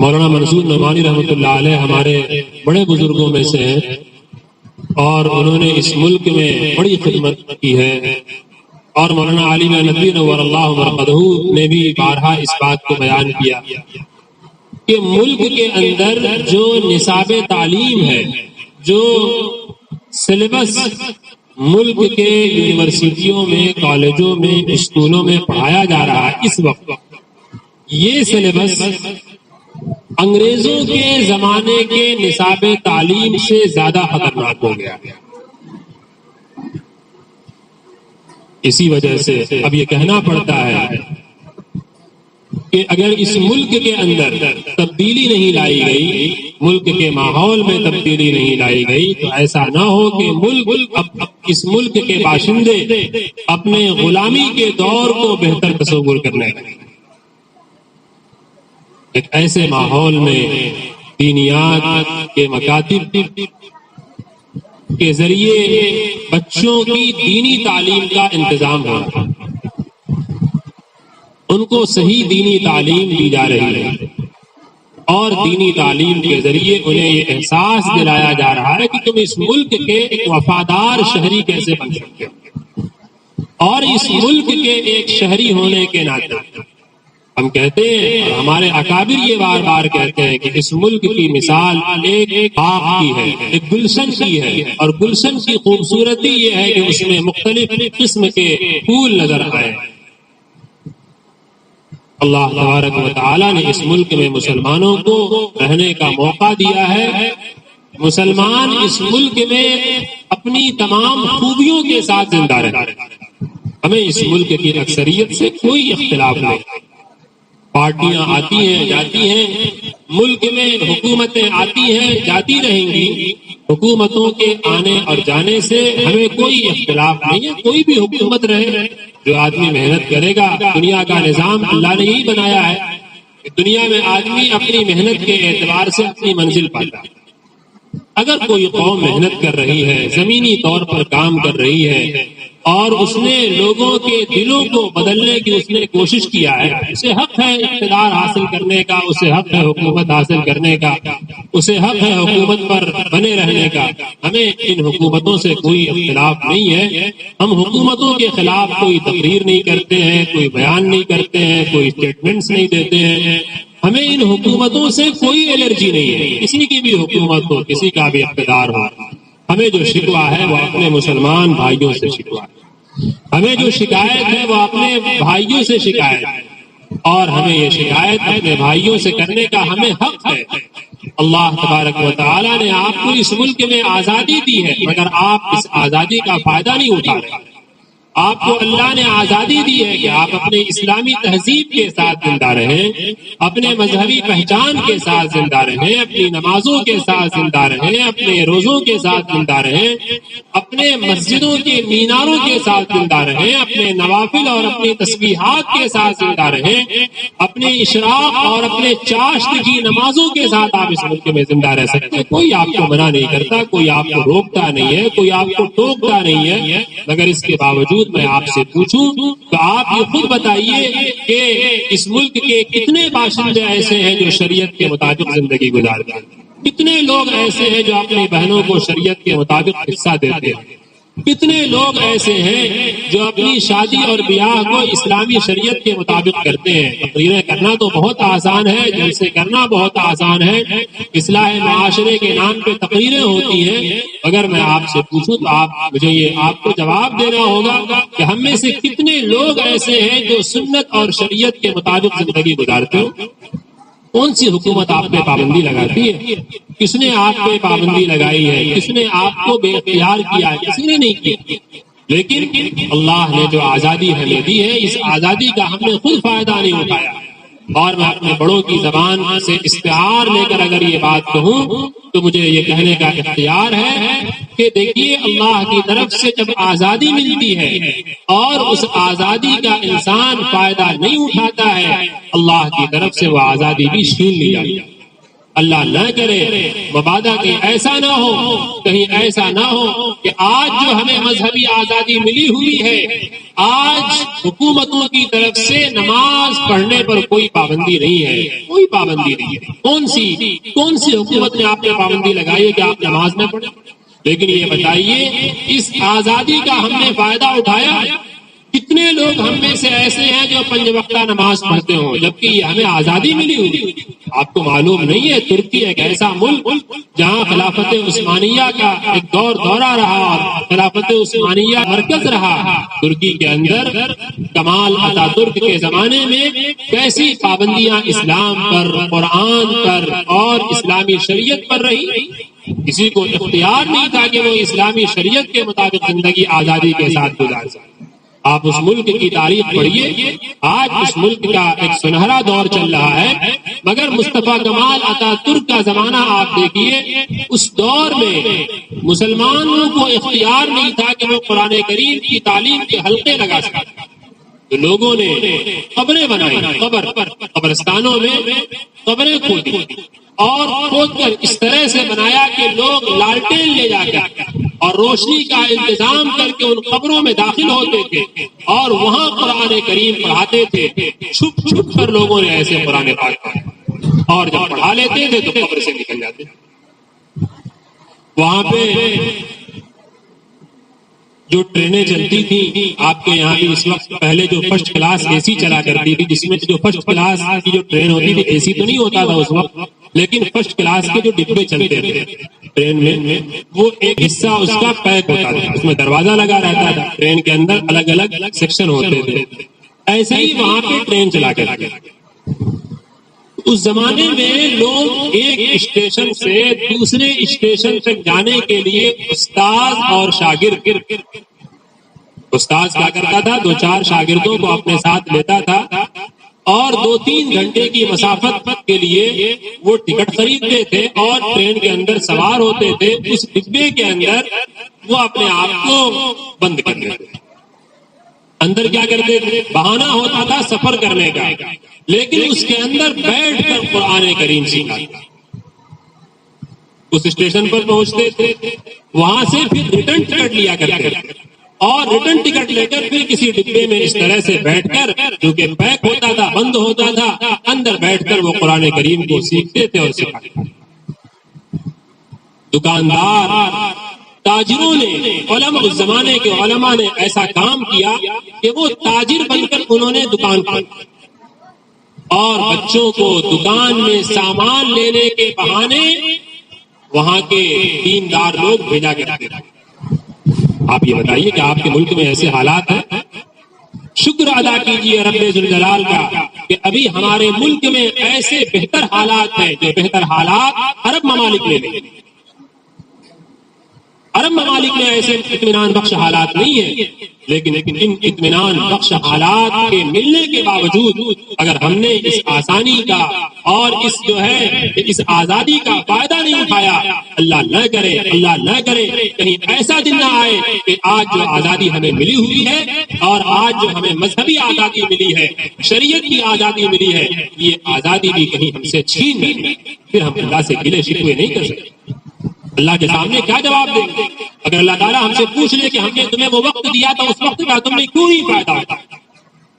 مولانا منصور نعمانی رحمۃ اللہ علیہ ہمارے بڑے بزرگوں میں سے ہیں اور انہوں نے اس ملک میں بڑی خدمت کی ہے، اور مولانا علی ندوی نور اللہ مرقدہ نے بھی بارہا اس بات کو بیان کیا کہ ملک کے اندر جو نصاب تعلیم ہے، جو سلیبس ملک کے یونیورسٹیوں میں، کالجوں میں، اسکولوں میں پڑھایا جا رہا ہے اس وقت، یہ سلیبس انگریزوں کے زمانے کے نصاب تعلیم سے زیادہ خطرناک ہو گیا۔ اسی وجہ سے اب یہ کہنا پڑتا ہے کہ اگر اس ملک کے اندر تبدیلی نہیں لائی گئی، ملک کے ماحول میں تبدیلی نہیں لائی گئی، تو ایسا نہ ہو کہ اس ملک کے باشندے اپنے غلامی کے دور کو بہتر تصور کرنے لگیں۔ ایک ایسے ماحول میں دینیات کے مکاتب کے ذریعے بچوں کی دینی تعلیم کا انتظام ہونا، ان کو صحیح دینی تعلیم دی جا رہی ہے، اور دینی تعلیم کے ذریعے انہیں یہ احساس دلایا جا رہا ہے کہ تم اس ملک کے ایک وفادار شہری کیسے بن سکتے ہو، اور اس ملک کے ایک شہری ہونے کے ناطے ہم کہتے ہیں، اور ہمارے اکابر یہ بار بار کہتے ہیں کہ اس ملک کی مثال ایک باغ کی ہے، ایک گلشن کی ہے، اور گلشن کی خوبصورتی یہ ہے کہ اس میں مختلف قسم کے پھول نظر آئے۔ اللہ تبارک و تعالی نے اس ملک میں مسلمانوں کو رہنے کا موقع دیا ہے، مسلمان اس ملک میں اپنی تمام خوبیوں کے ساتھ زندہ رہے۔ ہمیں اس ملک کی اکثریت سے کوئی اختلاف نہیں، پارٹیاں آتی ہیں جاتی ہیں، ملک میں حکومتیں آتی ہیں جاتی رہیں گی، حکومتوں کے آنے اور جانے سے ہمیں کوئی اختلاف نہیں ہے، کوئی بھی حکومت رہے، جو آدمی محنت کرے گا، دنیا کا نظام اللہ نے ہی بنایا ہے کہ دنیا میں آدمی اپنی محنت کے اعتبار سے اپنی منزل پاتا ہے۔ اگر کوئی قوم محنت کر رہی ہے، زمینی طور پر کام کر رہی ہے، اور اس نے لوگوں کے دلوں کو بدلنے کی اس نے کوشش کیا ہے، اسے حق ہے اقتدار حاصل کرنے کا، اسے حق ہے حکومت حاصل کرنے کا، اسے حق ہے حکومت پر بنے رہنے کا۔ ہمیں ان حکومتوں سے کوئی اختلاف نہیں ہے، ہم حکومتوں کے خلاف کوئی تقریر نہیں کرتے ہیں، کوئی بیان نہیں کرتے ہیں، کوئی اسٹیٹمنٹس نہیں دیتے ہیں، ہمیں ان حکومتوں سے کوئی الرجی نہیں ہے، کسی کی بھی حکومت ہو، کسی کا بھی اقتدار ہو۔ ہمیں جو شکوہ ہے وہ اپنے مسلمان بھائیوں سے شکوہ ہے، ہمیں جو شکایت ہے وہ اپنے بھائیوں سے شکایت ہے، اور ہمیں یہ شکایت اپنے بھائیوں سے کرنے کا ہمیں حق ہے۔ اللہ تبارک و تعالی نے آپ کو اس ملک میں آزادی دی ہے، مگر آپ اس آزادی کا فائدہ نہیں اٹھا رہے۔ آپ کو اللہ نے آزادی دی ہے کہ آپ اپنے اسلامی تہذیب کے ساتھ زندہ رہیں، اپنے مذہبی پہچان کے ساتھ زندہ رہیں، اپنی نمازوں کے ساتھ زندہ رہیں، اپنے روزوں کے ساتھ زندہ رہیں، اپنے مسجدوں کے میناروں کے ساتھ زندہ رہیں، اپنے نوافل اور اپنی تسبیحات کے ساتھ زندہ رہیں، اپنے اشراق اور اپنے چاشت کی نمازوں کے ساتھ آپ اس ملک میں زندہ رہ سکتے ہیں۔ کوئی آپ کو منع نہیں کرتا، کوئی آپ کو روکتا نہیں ہے، کوئی آپ کو ٹوکتا نہیں ہے، مگر اس کے باوجود میں آپ سے پوچھوں تو آپ یہ خود بتائیے کہ اس ملک کے کتنے باشندے ایسے ہیں جو شریعت کے مطابق زندگی گزارتے ہیں؟ کتنے لوگ ایسے ہیں جو اپنی بہنوں کو شریعت کے مطابق حصہ دیتے ہیں؟ کتنے لوگ ایسے ہیں جو اپنی شادی اور بیاہ کو اسلامی شریعت کے مطابق کرتے ہیں؟ تقریریں کرنا تو بہت آسان ہے، جلسے کرنا بہت آسان ہے، اصلاح معاشرے کے نام پہ تقریریں ہوتی ہیں، اگر میں آپ سے پوچھوں تو آپ کو جواب دینا ہوگا کہ ہم میں سے کتنے لوگ ایسے ہیں جو سنت اور شریعت کے مطابق زندگی گزارتے ہو؟ کون سی حکومت آپ پہ پابندی لگاتی ہے؟ کس نے آپ پہ پابندی لگائی ہے؟ کس نے آپ کو بے اختیار کیا ہے؟ کسی نے نہیں کیا، لیکن اللہ نے جو آزادی ہمیں دی ہے، اس آزادی کا ہم نے خود فائدہ نہیں اٹھایا۔ اور میں اپنے بڑوں کی زبان سے استعار لے کر اگر یہ بات کہوں تو مجھے یہ کہنے کا اختیار ہے کہ دیکھیے، اللہ کی طرف سے جب آزادی ملتی ہے اور اس آزادی کا انسان فائدہ نہیں اٹھاتا ہے، اللہ کی طرف سے وہ آزادی بھی چھین لی جاتی ہے۔ اللہ نہ کرے، مبادا کہ ایسا نہ ہو، کہیں ایسا نہ ہو کہ آج جو ہمیں مذہبی آزادی ملی ہوئی ہے، آج حکومتوں کی طرف سے نماز پڑھنے پر کوئی پابندی نہیں ہے، کوئی پابندی نہیں ہے۔ کون سی حکومت نے آپ پہ پابندی لگائی ہے کہ آپ نماز نہ پڑھیں؟ لیکن یہ بتائیے اس آزادی کا ہم نے فائدہ اٹھایا؟ کتنے لوگ ہم میں سے ایسے ہیں جو 5 وقتہ نماز پڑھتے ہوں جبکہ یہ ہمیں آزادی ملی ہوئی؟ آپ کو معلوم نہیں ہے ترکی ایک ایسا ملک جہاں خلافت عثمانیہ کا ایک دورہ رہا اور خلافت عثمانیہ مرکز رہا۔ ترکی کے اندر کمال اتاترک کے زمانے میں کیسی پابندیاں اسلام پر، قرآن پر اور اسلامی شریعت پر رہی۔ کسی کو اختیار نہیں تھا کہ وہ اسلامی شریعت کے مطابق زندگی آزادی کے ساتھ گزار سکے۔ آپ اس ملک کی تاریخ پڑھیے، آج اس ملک کا ایک سنہرا دور چل رہا ہے، مگر مصطفیٰ کمال اتاترک کا زمانہ آپ دیکھیے، اس دور میں مسلمانوں کو اختیار نہیں تھا کہ وہ قرآن کریم کی تعلیم کے حلقے لگا سکتے۔ تو لوگوں نے قبریں بنائی، قبرستانوں میں قبریں کھودی اور کھود کر اس طرح سے بنایا کہ لوگ لالٹین لے جا کر اور روشنی کا انتظام کر کے ان قبروں میں داخل ہوتے تھے اور وہاں قرآن کریم پڑھاتے تھے۔ چھپ چھپ کر لوگوں نے ایسے قرآن پاک پڑھا اور جب پڑھا لیتے تھے تو قبر سے نکل جاتے۔ وہاں پہ جو ٹرینیں چلتی تھیں آپ کے یہاں بھی اس وقت، پہلے جو فرسٹ کلاس اے سی چلا کرتی تھی، جس میں جو فرسٹ کلاس کی جو ٹرین ہوتی تھی، اے سی تو نہیں ہوتا تھا اس وقت، لیکن فرسٹ کلاس کے جو ڈبے چلتے تھے ٹرین میں، وہ ایک حصہ اس کا پیک ہوتا تھا، اس میں دروازہ لگا رہتا تھا، ٹرین کے اندر الگ الگ سیکشن ہوتے تھے۔ ایسے ہی وہاں پہ ٹرین چلا کرتے تھے۔ اس زمانے میں لوگ ایک اسٹیشن سے دوسرے اسٹیشن تک جانے کے لیے استاد اور شاگرد، استاد کیا کرتا تھا، 2-4 شاگردوں کو اپنے ساتھ لیتا تھا اور 2-3 گھنٹے کی مسافت کے لیے وہ ٹکٹ خریدتے تھے اور ٹرین کے اندر سوار ہوتے تھے۔ اس ڈبے کے اندر وہ اپنے آپ کو بند کر لیتے تھے۔ اندر کیا کرتے تھے، بہانہ ہوتا تھا سفر کرنے کا، لیکن اس کے اندر بیٹھ کر قرآن کریم سیکھا۔ اس اسٹیشن پر پہنچتے تھے، وہاں سے پھر ریٹرن ٹکٹ لیا کرتے تھے اور ریٹرن ٹکٹ لے کر پھر کسی ڈبے میں اس طرح سے بیٹھ کر، جو کہ پیک ہوتا تھا، بند ہوتا تھا، اندر بیٹھ کر وہ قرآن کریم کو سیکھتے تھے اور سکھاتے تھے۔ دکاندار، تاجروں نے، علماء، اس زمانے کے علماء نے ایسا کام کیا کہ وہ تاجر بن کر انہوں نے دکان کھولی اور بچوں کو دکان میں سامان لینے کے بہانے وہاں کے دیندار لوگ بھیجا کرتے تھے۔ آپ یہ بتائیے کہ آپ کے ملک میں ایسے حالات ہیں؟ شکر ادا کیجیے رب ذوالجلال کا کہ ابھی ہمارے ملک میں ایسے بہتر حالات ہیں جو بہتر حالات عرب ممالک میں نہیں۔ عرب ممالک میں ایسے اطمینان بخش حالات نہیں ہیں، لیکن ان اطمینان بخش حالات کے ملنے کے باوجود اگر ہم نے اس آسانی کا اور اس جو ہے اس آزادی کا فائدہ نہیں اٹھایا، اللہ نہ کرے کہیں ایسا دن نہ آئے کہ آج جو آزادی ہمیں ملی ہوئی ہے اور آج جو ہمیں مذہبی آزادی ملی ہے، شریعت کی آزادی ملی ہے، یہ آزادی بھی کہیں ہم سے چھین نہیں، پھر ہم اللہ سے گلے شکوے نہیں کر سکتے۔ اللہ کے سامنے کیا جواب دیں گے؟ اگر اللہ تعالیٰ ہم سے پوچھ لے کہ ہم نے تمہیں وہ وقت دیا تھا، اس وقت کا تم نے کیوں نہیں فائدہ اٹھایا؟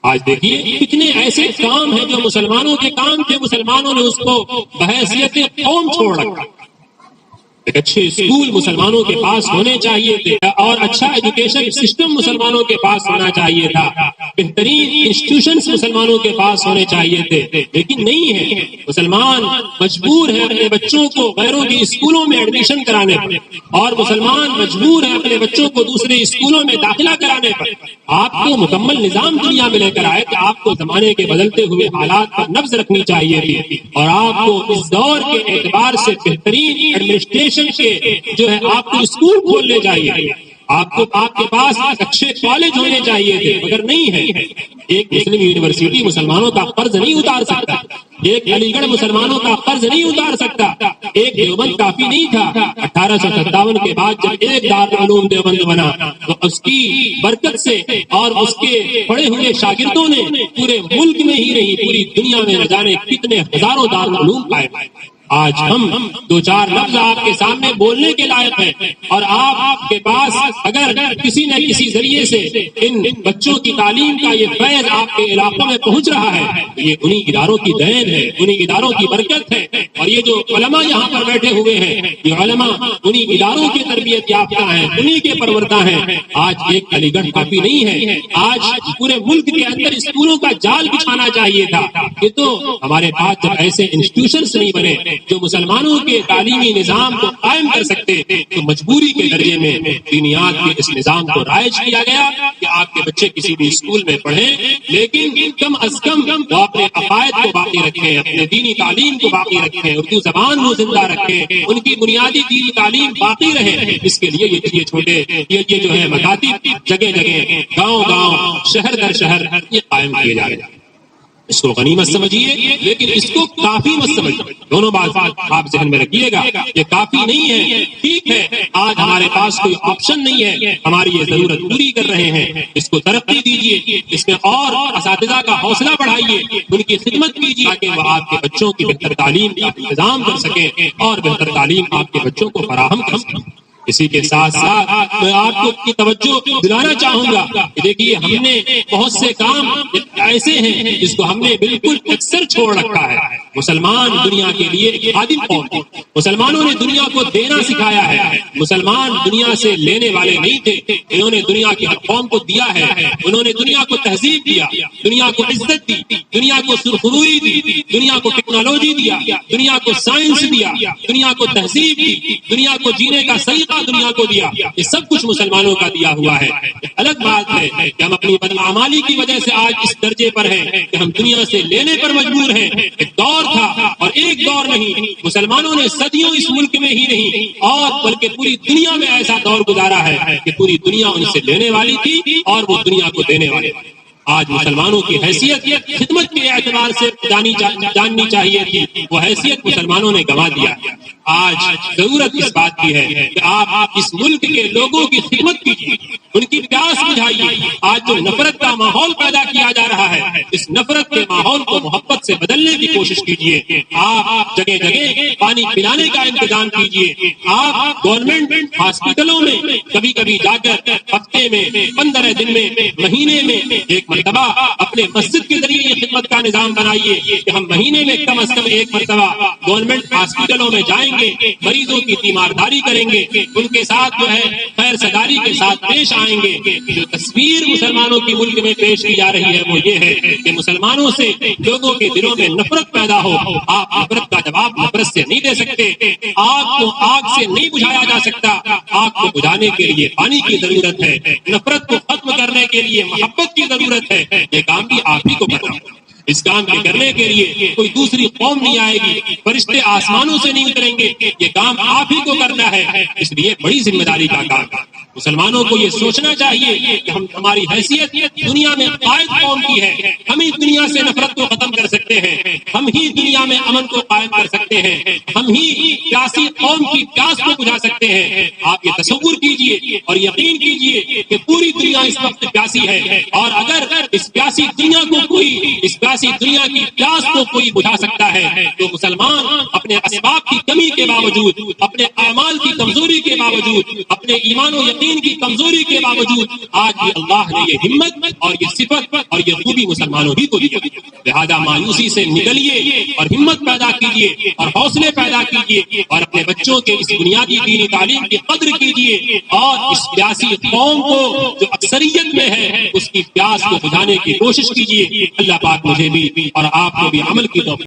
آج دیکھیے کتنے ایسے کام ہیں جو مسلمانوں کے کام تھے، مسلمانوں نے اس کو بحیثیت قوم چھوڑ رکھا۔ ایک اچھے اسکول مسلمانوں کے پاس ہونے چاہیے تھے اور اچھا ایجوکیشن سسٹم مسلمانوں کے پاس ہونا چاہیے تھا، بہترین انسٹیٹیوشنز مسلمانوں کے پاس ہونے چاہیے تھے، لیکن نہیں ہے۔ مسلمان مجبور ہے اپنے بچوں کو غیروں کے اسکولوں میں ایڈمیشن کرانے پر، اور مسلمان مجبور ہے اپنے بچوں کو دوسرے اسکولوں میں داخلہ کرانے پر۔ آپ کو مکمل نظام دنیا میں لے کر آئے کہ آپ کو زمانے کے بدلتے ہوئے حالات پر نبض رکھنی چاہیے تھی، اور آپ کو اس دور کے اعتبار سے بہترین ایڈمنسٹریشن کے جو ہے آپ کو اسکول کھولنے چاہیے، آپ کے پاس اچھے کالج ہونے چاہیے تھے، مگر نہیں ہے۔ ایک مسلم یونیورسٹی مسلمانوں کا قرض نہیں اتار سکتا، ایک علی گڑھ مسلمانوں کا قرض نہیں اتار سکتا، ایک دیوبند کافی نہیں تھا۔ 1857 کے بعد جب ایک دارالعلوم دیوبند بنا تو اس کی برکت سے اور اس کے پڑھے ہوئے شاگردوں نے پورے ملک میں ہی نہیں پوری دنیا میں نہ جانے کتنے ہزاروں دارالعلوم قائم۔ آج ہم دو چار لفظ آپ کے سامنے بولنے کے لائق ہیں، اور آپ کے پاس اگر کسی نہ کسی ذریعے سے ان بچوں کی تعلیم کا یہ فیض آپ کے علاقوں میں پہنچ رہا ہے، یہ انہی اداروں کی دین ہے، انہی اداروں کی برکت ہے۔ اور یہ جو علماء یہاں پر بیٹھے ہوئے ہیں، یہ علماء انہی اداروں کی تربیت یافتہ ہیں، انہی کے پروردہ ہیں۔ آج ایک علی گڑھ کافی نہیں ہے، آج پورے ملک کے اندر اسکولوں کا جال بچھانا چاہیے تھا۔ یہ تو ہمارے پاس جب ایسے انسٹیٹیوشنز نہیں بنے جو مسلمانوں کے تعلیمی نظام کو قائم کر سکتے، تو مجبوری کے درجے میں دینیات کے اس نظام کو رائج کیا گیا کہ آپ کے بچے کسی بھی اسکول میں پڑھیں، لیکن کم از کم وہ اپنے عقائد کو باقی رکھیں، اپنے دینی تعلیم کو باقی رکھیں، اردو زبان کو زندہ رکھیں، ان کی بنیادی دینی تعلیم باقی رہے۔ اس کے لیے یہ چھوٹے یہ جو ہے مکاتب جگہ جگہ، گاؤں گاؤں، شہر در شہر یہ قائم کیے جا رہے ہیں۔ اس کو غنیمت سمجھیے، لیکن اس کو کافی مت سمجھیے۔ دونوں بات آپ ذہن میں رکھیے گا، یہ کافی نہیں ہے۔ ٹھیک ہے، آج ہمارے پاس کوئی آپشن نہیں ہے، ہماری یہ ضرورت پوری کر رہے ہیں، اس کو ترقی دیجیے، اس میں اور اساتذہ کا حوصلہ بڑھائیے، ان کی خدمت کیجیے تاکہ وہ آپ کے بچوں کی بہتر تعلیم کا انتظام کر سکیں اور بہتر تعلیم آپ کے بچوں کو فراہم کر سکیں۔ اسی کے ساتھ ساتھ میں آپ کو کی توجہ دلانا چاہوں گا کہ دیکھیے، ہم نے بہت سے کام ایسے ہیں جس کو ہم نے بالکل اکثر چھوڑ رکھا ہے۔ مسلمان دنیا کے لیے ایک خادم قوم ہے، مسلمانوں نے دنیا کو دینا سکھایا ہے، مسلمان دنیا سے لینے والے نہیں تھے، انہوں نے دنیا کی ہر قوم کو دیا ہے، انہوں نے دنیا کو تہذیب دیا، دنیا کو عزت دی، دنیا کو سرخروئی دی، دنیا کو ٹیکنالوجی دیا، دنیا کو سائنس دیا، دنیا کو تہذیب دی، دنیا کو جینے کا سلیقہ دنیا کو دیا۔ یہ سب کچھ مسلمانوں کا دیا ہوا ہے۔ الگ بات ہے کہ ہم اپنی بدعمالی کی وجہ سے آج اس درجے پر ہیں کہ ہم دنیا سے لینے پر مجبور ہیں۔ ایک دور تھا، اور ایک دور نہیں، مسلمانوں نے صدیوں اس ملک میں ہی نہیں اور بلکہ پوری دنیا میں ایسا دور گزارا ہے کہ پوری دنیا ان سے لینے والی تھی اور وہ دنیا کو دینے والے تھے۔ آج مسلمانوں کی حیثیت خدمت کے اعتبار سے جاننی چاہیے تھی، وہ حیثیت مسلمانوں نے گنوا دیا ہے۔ آج ضرورت اس بات کی ہے کہ آپ اس ملک کے لوگوں کی خدمت کیجیے، ان کی پیاس بجھائیے۔ آج جو نفرت کا ماحول پیدا کیا جا رہا ہے، اس نفرت کے ماحول کو محبت سے بدلنے کی کوشش کیجیے۔ آپ جگہ جگہ پانی پلانے کا انتظام کیجیے۔ آپ گورنمنٹ ہاسپٹلوں میں کبھی کبھی جا کر ہفتے میں 15 دن میں مہینے میں ایک مرتبہ اپنے مسجد کے ذریعے یہ خدمت کا نظام بنائیے کہ ہم مہینے میں کم از کم ایک مرتبہ گورنمنٹ ہاسپٹلوں میں جائیں گے، مریضوں کی تیمارداری کریں گے، ان کے ساتھ جو ہے خیر سگالی کے ساتھ پیش آئیں گے۔ جو تصویر مسلمانوں کی ملک میں پیش کی جا رہی ہے وہ یہ ہے کہ مسلمانوں سے لوگوں کے دلوں میں نفرت پیدا ہو۔ آپ نفرت کا جواب نفرت سے نہیں دے سکتے، آگ کو آگ سے نہیں بجھایا جا سکتا، آگ کو بجھانے کے لیے پانی کی ضرورت ہے، نفرت کو ختم کرنے کے لیے محبت کی ضرورت ہے۔ یہ کام بھی آپ ہی کو کرنا ہوگا۔ اس کام کے کرنے کے لیے کوئی دوسری قوم نہیں آئے گی، فرشتے آسمانوں سے نہیں اتریں گے، یہ کام آپ ہی کو کرنا ہے۔ اس لیے بڑی ذمہ داری کا کام ہے۔ مسلمانوں کو یہ سوچنا چاہیے کہ ہماری حیثیت دنیا میں قائد قوم کی ہے، ہم ہی دنیا سے نفرت کو ختم کر سکتے ہیں، ہم ہی دنیا میں امن کو قائم کر سکتے ہیں، ہم ہی پیاسی قوم کی پیاس کو بجھا سکتے ہیں۔ آپ یہ تصور کیجئے اور یقین کیجئے کہ پوری دنیا اس وقت پیاسی ہے، اور اگر اس پیاسی دنیا کو کوئی اس پیاسی دنیا کی پیاس کو کوئی بجھا سکتا ہے تو مسلمان اپنے اسباب کی کمی کے باوجود، اپنے اعمال کی کمزوری کے باوجود، اپنے ایمان و یقین کی کمزوری کے باوجود آج بھی اللہ نے یہ ہمت اور یہ صفت اور یہ خوبی مسلمانوں ہی کو دی۔ لہذا مایوسی سے نکلیے اور ہمت پیدا کیجیے اور حوصلے پیدا کیجیے اور اپنے بچوں کے اس بنیادی دینی تعلیم کی قدر کیجیے، اور اس پیاسی قوم کو جو اکثریت میں ہے اس کی پیاس کو بجھانے کی کوشش کیجیے۔ اللہ پاک مجھے بھی اور آپ کو بھی عمل کی توفیق